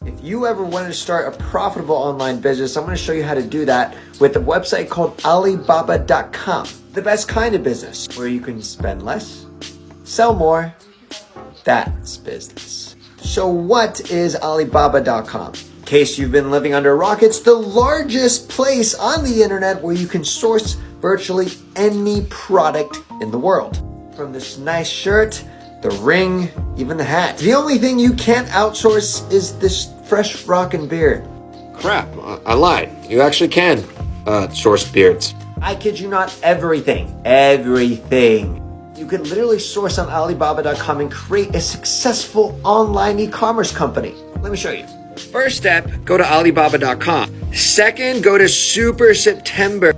If you ever wanted to start a profitable online business, I'm going to show you how to do that with a website called Alibaba.com. The best kind of business where you can spend less, sell more. That's business. So what is Alibaba.com? In case you've been living under a rock, it's the largest place on the internet where you can source virtually any product in the world. From this nice shirt, the ring, even the hat. The only thing you can't outsource is this fresh rockin' beard. Crap, I lied. You actually can source beards. I kid you not, everything. Everything. You can literally source on Alibaba.com and create a successful online e-commerce company. Let me show you. First step, go to Alibaba.com. Second, go to Super September,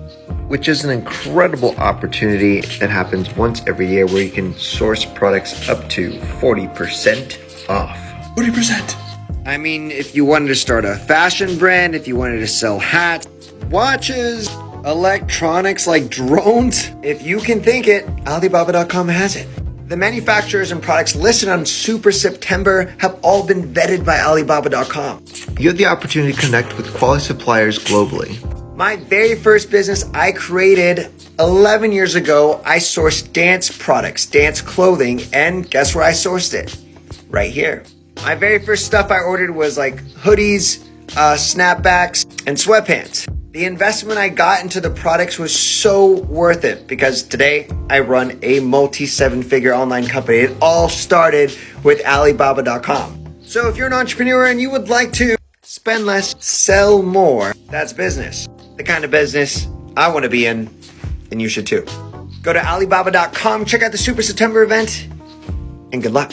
which is an incredible opportunity that happens once every year where you can source products up to 40% off. 40%? I mean, if you wanted to start a fashion brand, if you wanted to sell hats, watches, electronics like drones, if you can think it, Alibaba.com has it. The manufacturers and products listed on Super September have all been vetted by Alibaba.com. You have the opportunity to connect with quality suppliers globally. My very first business I created 11 years ago, I sourced dance products, dance clothing, and guess where I sourced it? Right here. My very first stuff I ordered was like hoodies, snapbacks, and sweatpants. The investment I got into the products was so worth it because today I run a multi-seven-figure online company. It all started with Alibaba.com. So if you're an entrepreneur and you would like to spend less, sell more, that's business. The kind of business I want to be in, and you should too. Go to Alibaba.com, check out the Super September event, and good luck.